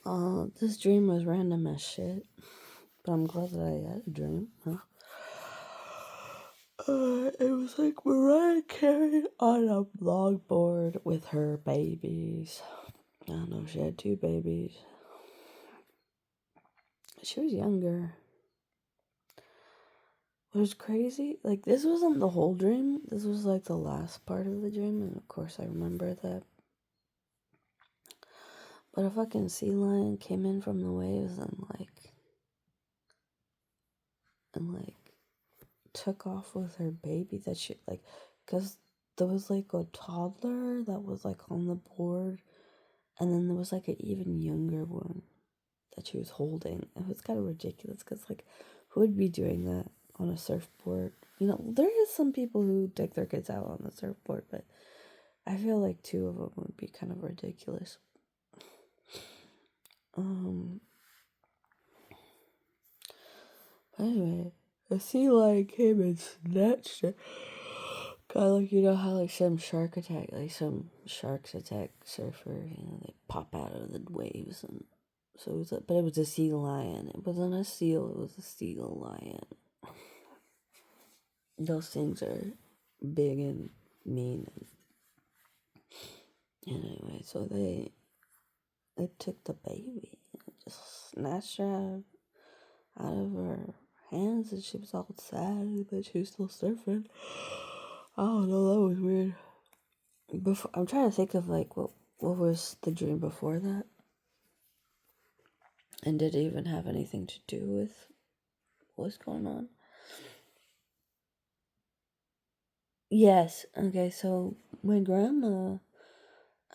This dream was random as shit, but I'm glad that I had a dream. Huh? It was like Mariah Carey on a longboard with her babies. I don't know, she had 2 babies. She was younger. What was crazy, like, this wasn't the whole dream. This was, like, the last part of the dream, and of course I remember that. But a fucking sea lion came in from the waves and, like, took off with her baby that she, like, because there was, like, a toddler that was, like, on the board, and then there was, like, an even younger one that she was holding. It was kind of ridiculous, because, like, who would be doing that on a surfboard? You know, there is some people who take their kids out on the surfboard, but I feel like 2 of them would be kind of ridiculous. Anyway, the sea lion came and snatched it. Kind of like, you know how, like, some sharks attack surfers, you know, they pop out of the waves, and so it was but it was a sea lion. It wasn't a seal, it was a sea lion. Those things are big and mean. Anyway, so they took the baby and just snatched her out of her hands, and she was all sad, but she was still surfing. I don't know, that was weird. Before, I'm trying to think of, like, what was the dream before that, and did it even have anything to do with what's going on? Yes. Okay. So my grandma,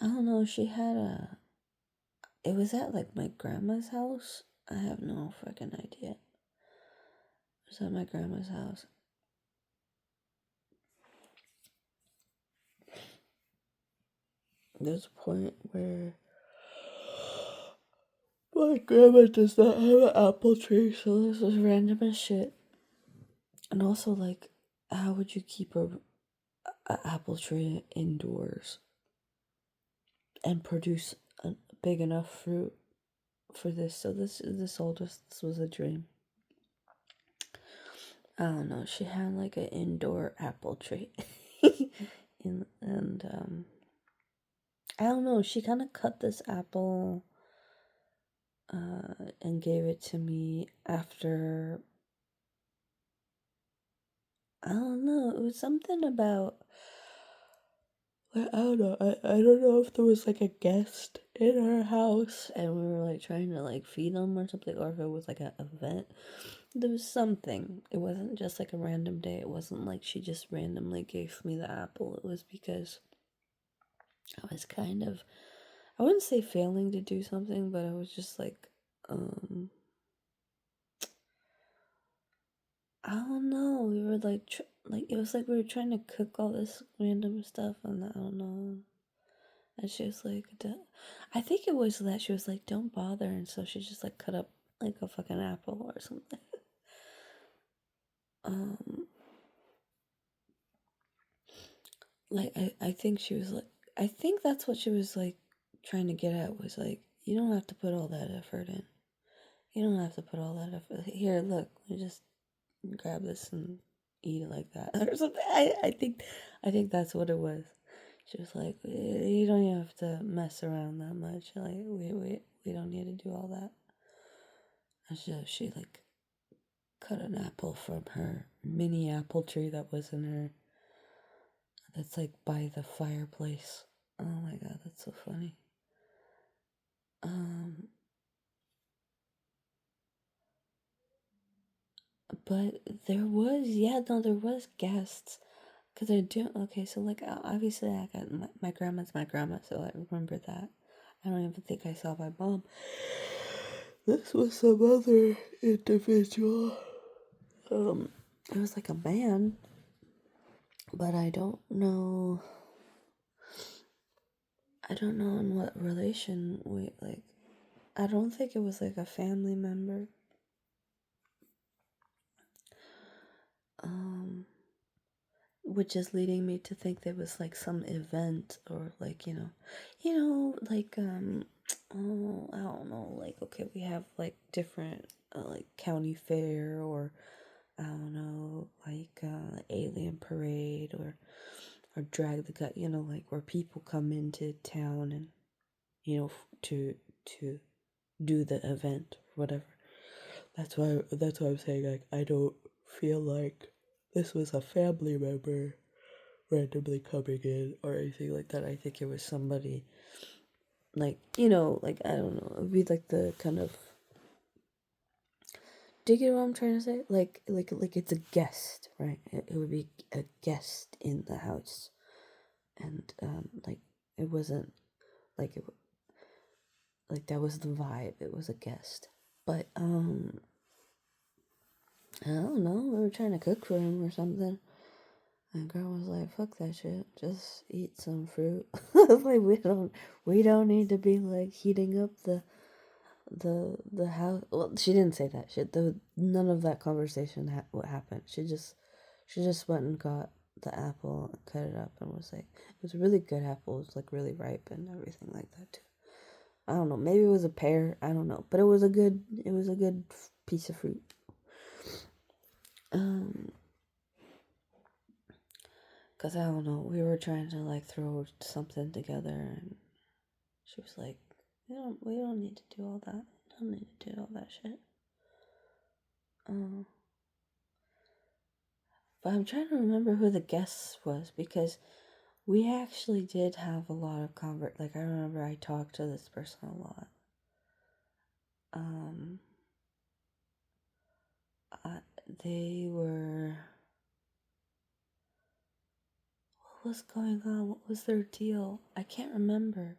I don't know. She had a. It was at, like, my grandma's house. I have no fucking idea. It was at my grandma's house. There's a point where my grandma does not have an apple tree, so this is random as shit. And also, like, how would you keep a apple tree indoors and produce a big enough fruit for this? So this was a dream. I don't know. She had, like, an indoor apple tree, and I don't know. She kind of cut this apple, and gave it to me after. I don't know. It was something about. I don't know. I don't know if there was, like, a guest in our house and we were, like, trying to, like, feed them or something, or if it was, like, an event. There was something. It wasn't just, like, a random day. It wasn't like she just randomly gave me the apple. It was because I was kind of, I wouldn't say failing to do something, but I was just like, I don't know. We were like, it was like we were trying to cook all this random stuff, and I don't know. And she was like, I think it was that she was like, don't bother, and so she just, like, cut up, like, a fucking apple or something. Like, I think she was like, I think that's what she was, like, trying to get at, was like, you don't have to put all that effort in. You don't have to put all that effort. Here, look, you just grab this and eat it like that or something. I think that's what it was. She was like, you don't even have to mess around that much. Like, we don't need to do all that. And so she, like, cut an apple from her mini apple tree that was in her, that's, like, by the fireplace. Oh my god, that's so funny. But there was guests. Because I do, okay, so, like, obviously I got, my grandma's my grandma, so I remember that. I don't even think I saw my mom. This was some other individual. It was like a man, but I don't know in what relation we, like, I don't think it was, like, a family member. Which is leading me to think there was, like, some event, or, like, like, oh, I don't know, like, okay, we have like different like county fair, or I don't know, like alien parade, or drag the gut, like where people come into town and to do the event, whatever. That's why I'm saying, like, I don't feel like this was a family member randomly coming in or anything like that. I think it was somebody, like, like, I don't know, it would be like the kind of, do you get what I'm trying to say? Like it's a guest, right? It would be a guest in the house, and like it wasn't like like that was the vibe. It was a guest, but I don't know. We were trying to cook for him or something. And girl was like, "Fuck that shit. Just eat some fruit." Like, we don't need to be like heating up the house. Well, she didn't say that shit. None of that conversation what happened. She just went and got the apple and cut it up and was like, it was a really good apple. It was like really ripe and everything like that too. I don't know. Maybe it was a pear. I don't know. But it was a good piece of fruit. Um, Cause I don't know. We were trying to like throw something together, and she was like, "We don't need to do all that. We don't need to do all that shit." Um, but I'm trying to remember who the guest was, because we actually did have a lot of Like, I remember I talked to this person a lot. Um, they were. What was going on? What was their deal? I can't remember.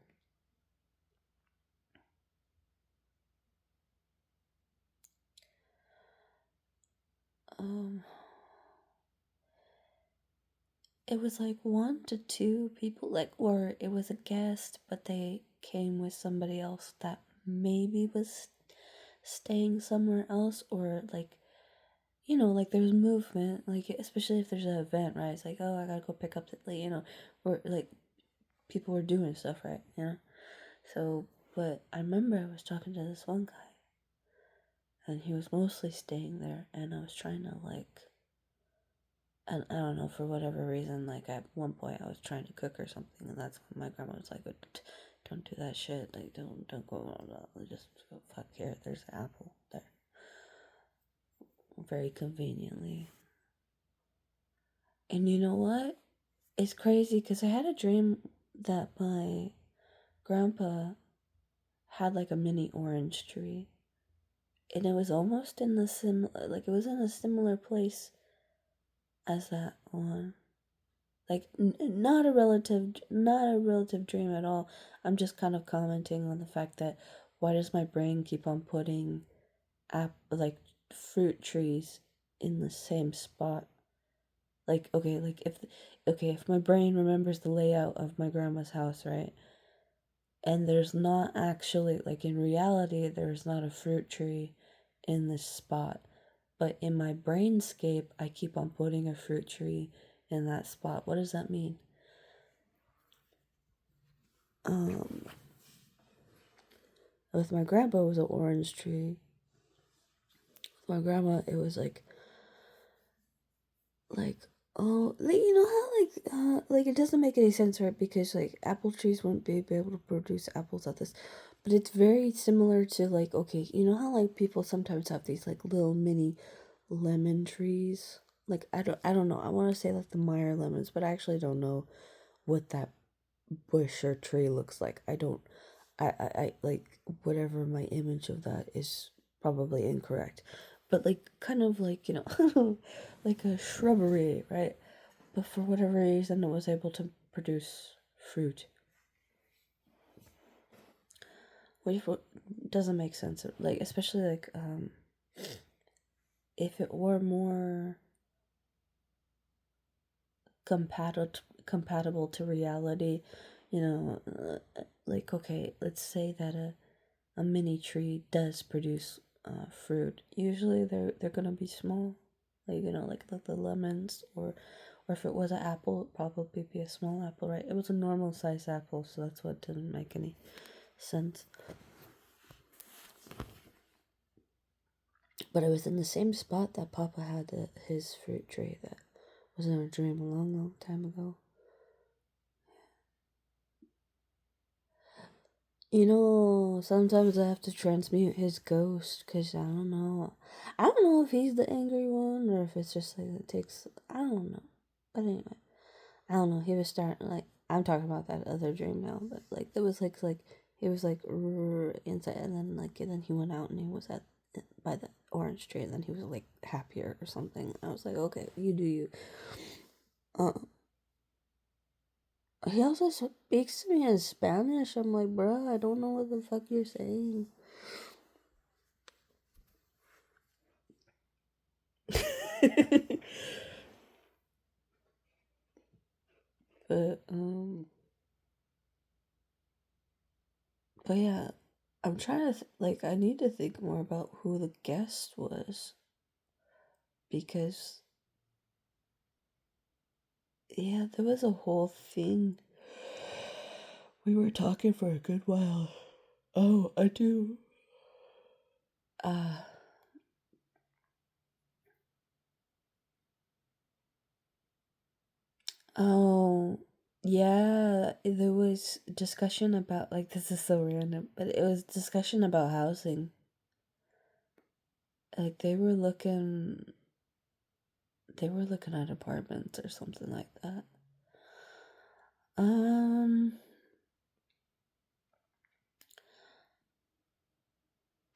Um, it was like 1 to 2 people, like, or it was a guest, but they came with somebody else that maybe was staying somewhere else, or like, like there's movement, like, especially if there's an event, right? It's like, oh, I gotta go pick up the, like, or like people were doing stuff, right? So, but I remember I was talking to this one guy, and he was mostly staying there, and I was trying to like, and I don't know, for whatever reason, like at one point I was trying to cook or something, and that's when my grandma was like, "Don't do that shit. Like, don't go on. Just go, fuck, here. There's an apple there, very conveniently." And you know what? It's crazy because I had a dream that my grandpa had like a mini orange tree, and it was almost in the like it was in a similar place as that one. Like, not a relative dream at all. I'm just kind of commenting on the fact that, why does my brain keep on putting like fruit trees in the same spot? Like, okay, like if my brain remembers the layout of my grandma's house, right? And there's not actually, like, in reality, there's not a fruit tree in this spot. But in my brainscape, I keep on putting a fruit tree in that spot. What does that mean? Um, with my grandpa, it was an orange tree. With my grandma, it was like, oh, like, like it doesn't make any sense, right? Because like apple trees wouldn't be able to produce apples at this, but it's very similar to, like, okay, you know how like people sometimes have these like little mini lemon trees. Like, I don't know. I want to say like the Meyer lemons, but I actually don't know what that bush or tree looks like. I don't. I like, whatever my image of that is, probably incorrect, but like, kind of like, like a shrubbery, right? But for whatever reason, it was able to produce fruit, which doesn't make sense. Like, especially like, if it were more compatible to reality, like, okay, let's say that a mini tree does produce fruit. Usually they're gonna be small, like, like the lemons, or if it was an apple, it'd probably be a small apple, right? It was a normal size apple, so that's what didn't make any sense. But it was in the same spot that Papa had his fruit tree that was in a dream a long, long time ago. You know, sometimes I have to transmute his ghost because I don't know. I don't know if he's the angry one or if it's just like it takes. I don't know. But anyway, I don't know. He was starting like I'm talking about that other dream now, but like there was like he was like inside, and then he went out and he was at by the orange tree, and then he was like happier or something. I was like, okay, you do you. Uh, he also speaks to me in Spanish. I'm like, bruh, I don't know what the fuck you're saying. but but yeah, I'm trying to like I need to think more about who the guest was because yeah, there was a whole thing. We were talking for a good while. Oh, I do. Uh oh yeah, there was discussion about like this is so random, but it was discussion about housing. Like they were looking at apartments or something like that. Um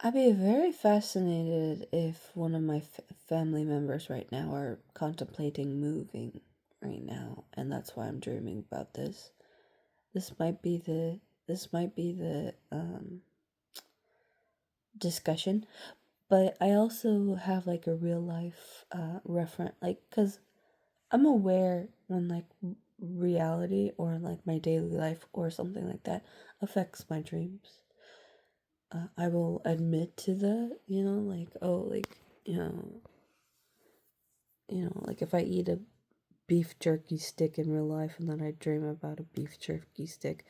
I'd be very fascinated if one of my family members right now are contemplating moving right now, and that's why I'm dreaming about this. This might be the discussion, but I also have like a real life reference, like because I'm aware when like reality or like my daily life or something like that affects my dreams. I will admit to that, like oh, like you know, like if I eat a beef jerky stick in real life and then I dream about a beef jerky stick,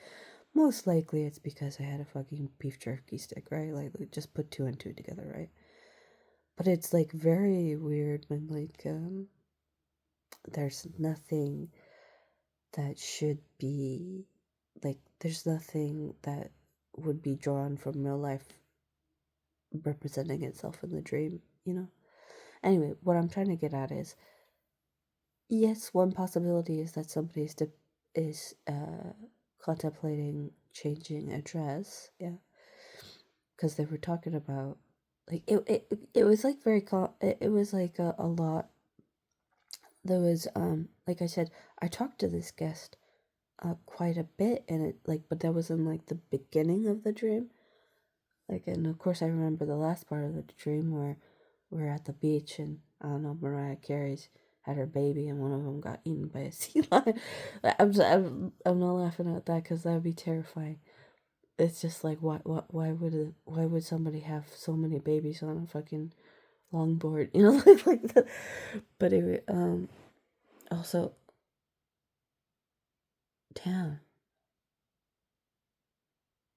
most likely it's because I had a fucking beef jerky stick, right? Like just put two and two together, right? But it's like very weird when like there's nothing that should be like there's nothing that would be drawn from real life representing itself in the dream, Anyway, what I'm trying to get at is yes, one possibility is that somebody is contemplating changing address, yeah, because they were talking about like it was like it was like a lot. There was like I said, I talked to this guest quite a bit, and it like but that was in like the beginning of the dream, like, and of course I remember the last part of the dream where we're at the beach and I don't know, Mariah Carey's had her baby and one of them got eaten by a sea lion. I'm not laughing at that because that would be terrifying. It's just like why would somebody have so many babies on a fucking longboard, like that. But it also damn.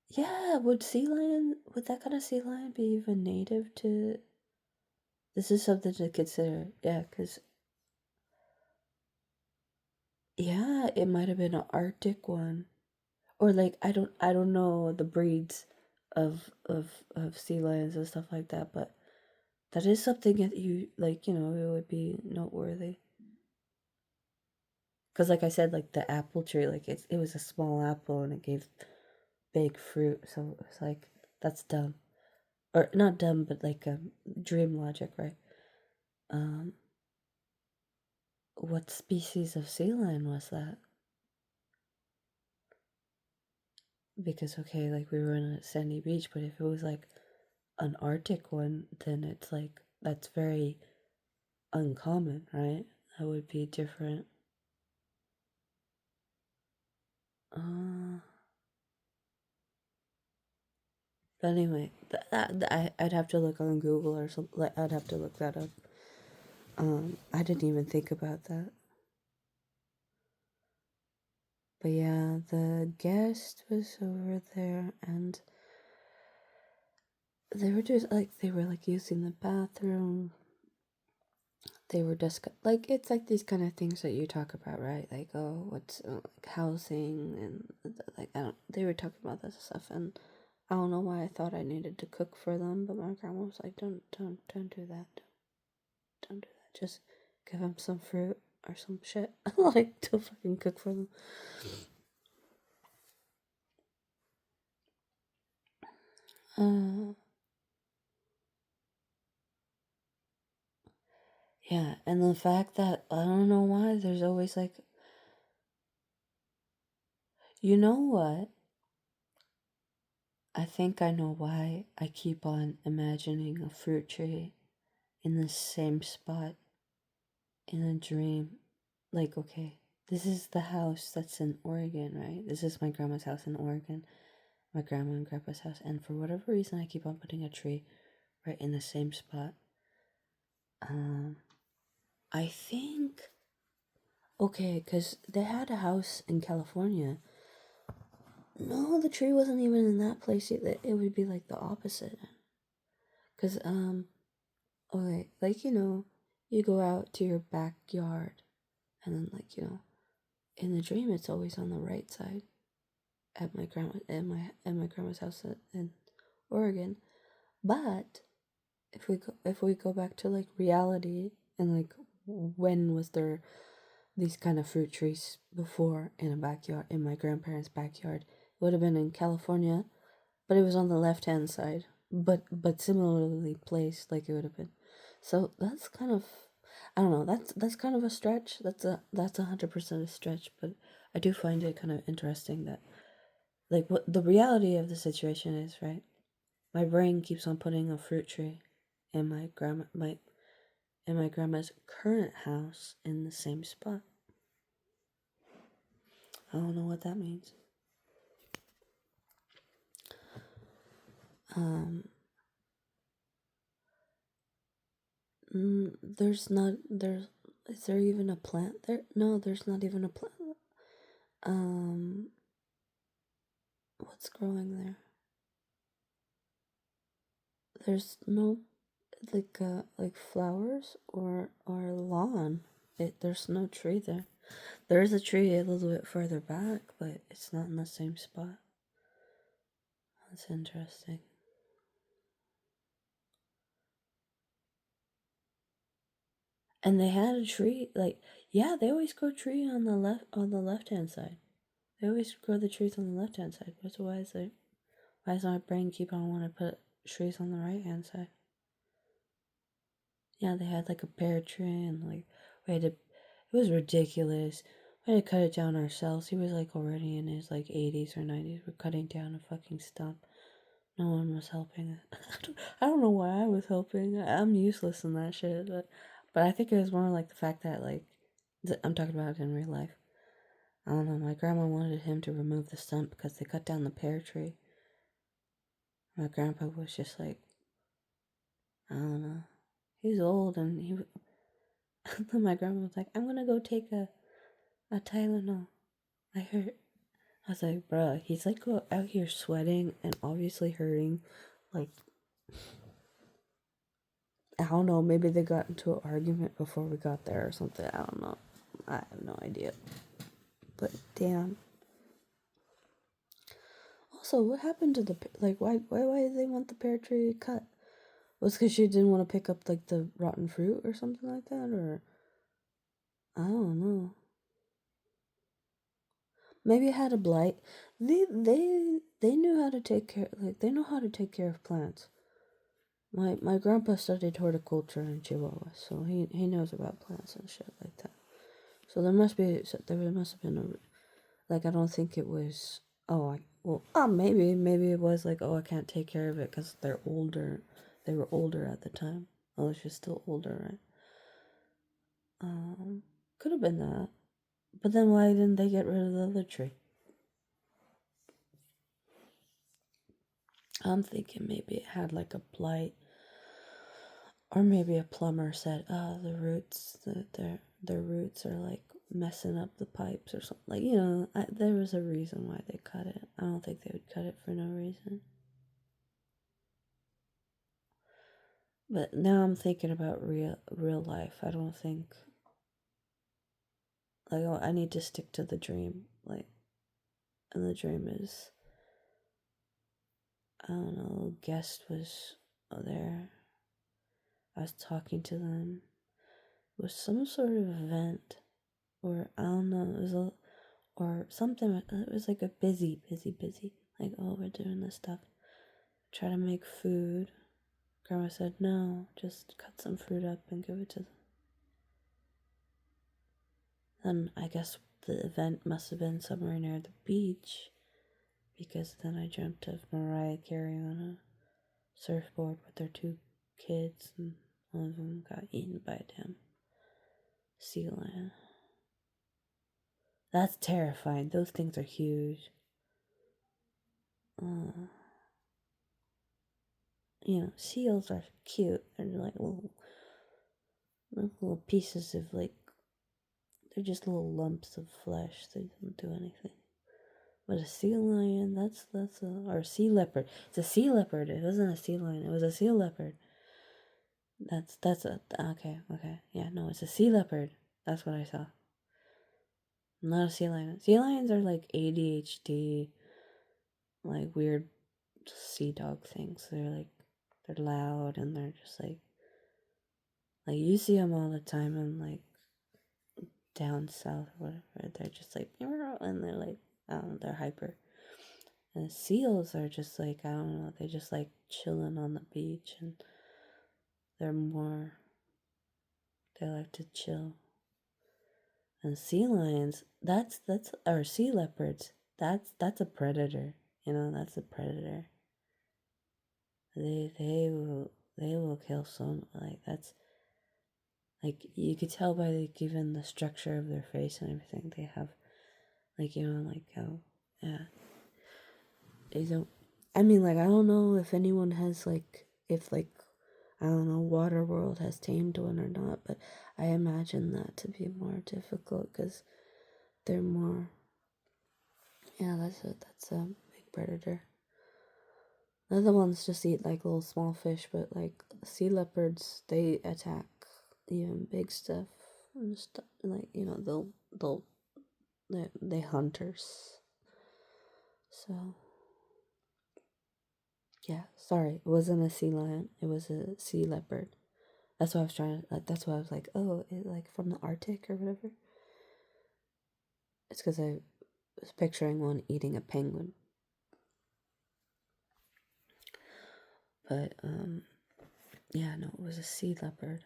Yeah, would that kind of sea lion be even native to this is something to consider. Yeah, cuz yeah, it might have been an Arctic one. Or like I don't know the breeds of sea lions and stuff like that, but that is something that you like, it would be noteworthy. Cuz like I said, like the apple tree, like it was a small apple and it gave big fruit, so it's like that's dumb. Or not dumb, but like dream logic, right? Um what species of sea lion was that? Because okay, like we were in a sandy beach, but if it was like an Arctic one, then it's like that's very uncommon, right? That would be different. Uh, but anyway, I'd have to look on Google or something. Like, I'd have to look that up. I didn't even think about that. But yeah, the guest was over there, and they were just like, they were like using the bathroom. They were just like, it's like these kind of things that you talk about, right? Like, oh, what's like housing, and like, I don't, they were talking about this stuff, and I don't know why I thought I needed to cook for them, but my grandma was like, don't do that. Don't do that. Just give them some fruit or some shit. Like, to fucking cook for them. Yeah, and the fact that, I don't know why, there's always like, you know what? I think I know why I keep on imagining a fruit tree in the same spot in a dream. Like, okay, this is the house that's in Oregon, right? This is my grandma's house in Oregon, my grandma and grandpa's house, and for whatever reason, I keep on putting a tree right in the same spot. I think, okay, because they had a house in California. No, the tree wasn't even in that place. It would be like the opposite. Because, okay, like, you go out to your backyard, and then, like, in the dream, it's always on the right side at my grandma's house in Oregon. But if we go back to like reality, and like, when was there these kind of fruit trees before in a backyard, in my grandparents' backyard? It would have been in California, but it was on the left hand side, but similarly placed, like it would have been. So that's kind of, I don't know, that's kind of a stretch. That's 100% a stretch, but I do find it kind of interesting that, like, what the reality of the situation is, right? My brain keeps on putting a fruit tree in my grandma's current house in the same spot. I don't know what that means. There's not there's Is there even a plant there? No, there's not even a plant. Um, what's growing there? There's no like flowers or lawn. There's no tree there. There is a tree a little bit further back, but it's not in the same spot. That's interesting. And they had a tree, like, yeah, they always grow tree on the left hand side. They always grow the trees on the left hand side. But why does my brain keep on wanting to put trees on the right hand side? Yeah, they had like a pear tree, and like, it was ridiculous. We had to cut it down ourselves. He was like already in his like 80s or 90s. We're cutting down a fucking stump. No one was helping. I don't know why I was helping. I'm useless in that shit. But I think it was more like the fact that, like, I'm talking about it in real life. I don't know. My grandma wanted him to remove the stump because they cut down the pear tree. My grandpa was just like, I don't know. He's old, and then my grandma was like, I'm gonna go take a Tylenol. I heard. I was like, bruh, he's like out here sweating and obviously hurting. Like, I don't know, maybe they got into an argument before we got there or something. I don't know. I have no idea. But damn. Also, what happened to why did they want the pear tree cut? Was because she didn't want to pick up like the rotten fruit or something like that, or I don't know. Maybe it had a blight. They knew how to take care, like, they know how to take care of plants. My grandpa studied horticulture in Chihuahua, so he knows about plants and shit like that. So there must have been a, like, I don't think it was, maybe it was like, oh, I can't take care of it because they're older. They were older at the time. Oh, she's still older, right? Could have been that. But then why didn't they get rid of the other tree? I'm thinking maybe it had like a blight, or maybe a plumber said, "Oh, the roots, their roots are like messing up the pipes or something. Like, there was a reason why they cut it. I don't think they would cut it for no reason. But now I'm thinking about real life. I don't think, like, oh, I need to stick to the dream. Like, and the dream is, I don't know, guest was there. I was talking to them. It was some sort of event, or I don't know, it was or something. It was like a busy. Like, oh, we're doing this stuff. Try to make food. Grandma said, no, just cut some fruit up and give it to them. Then I guess the event must have been somewhere near the beach, because then I dreamt of Mariah Carey on a surfboard with their 2 kids, and one of them got eaten by a damn sea lion. That's terrifying. Those things are huge. Seals are cute. They're like little pieces of, like, they're just little lumps of flesh. They don't do anything. But a sea lion, or a sea leopard. It's a sea leopard. It wasn't a sea lion. It was a sea leopard. Okay. Yeah, no, it's a sea leopard. That's what I saw. Not a sea lion. Sea lions are like ADHD, like weird sea dog things. They're loud, and they're just like you see them all the time in, like, down south or whatever. They're just like, and they're like, I don't know, they're hyper. And seals are just like, I don't know, they just like chilling on the beach, and they like to chill. And sea lions, or sea leopards, that's a predator. That's a predator. They will kill some, like, that's, like, you could tell by, like, even the structure of their face and everything. They have, like, like how, yeah. They don't, I mean, like, I don't know if anyone has, like, if, like, I don't know, Waterworld has tamed one or not, but I imagine that to be more difficult, because they're more, yeah, that's a big predator. The other ones just eat, like, little small fish, but, like, sea leopards, they attack even big stuff and stuff. Like, they hunters. So, yeah, sorry, it wasn't a sea lion. It was a sea leopard. That's what I was trying to, like, that's why I was like, oh, like, from the Arctic or whatever. It's because I was picturing one eating a penguin. But, yeah, no, it was a sea leopard.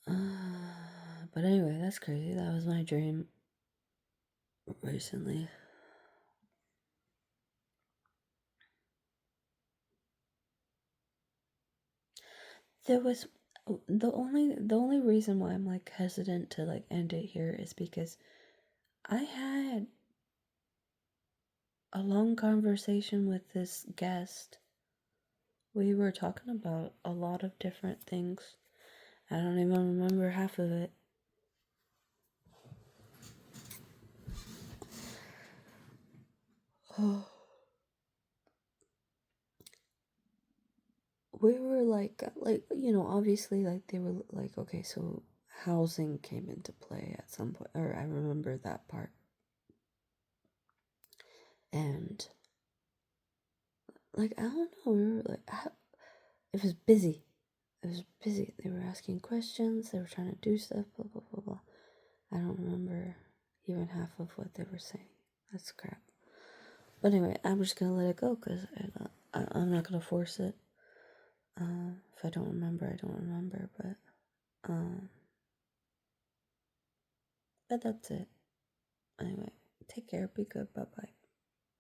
But anyway, that's crazy. That was my dream recently. There was the only reason why I'm, like, hesitant to, like, end it here is because I had a long conversation with this guest. We were talking about a lot of different things. I don't even remember half of it. Oh. We were like, obviously, like, they were like, okay, so housing came into play at some point, or I remember that part. And, like, I don't know, we were like, it was busy. It was busy. They were asking questions, they were trying to do stuff, blah, blah, blah, blah. I don't remember even half of what they were saying. That's crap. But anyway, I'm just gonna let it go, because I'm not gonna force it. If I don't remember, I don't remember, but that's it. Anyway, take care, be good, bye-bye.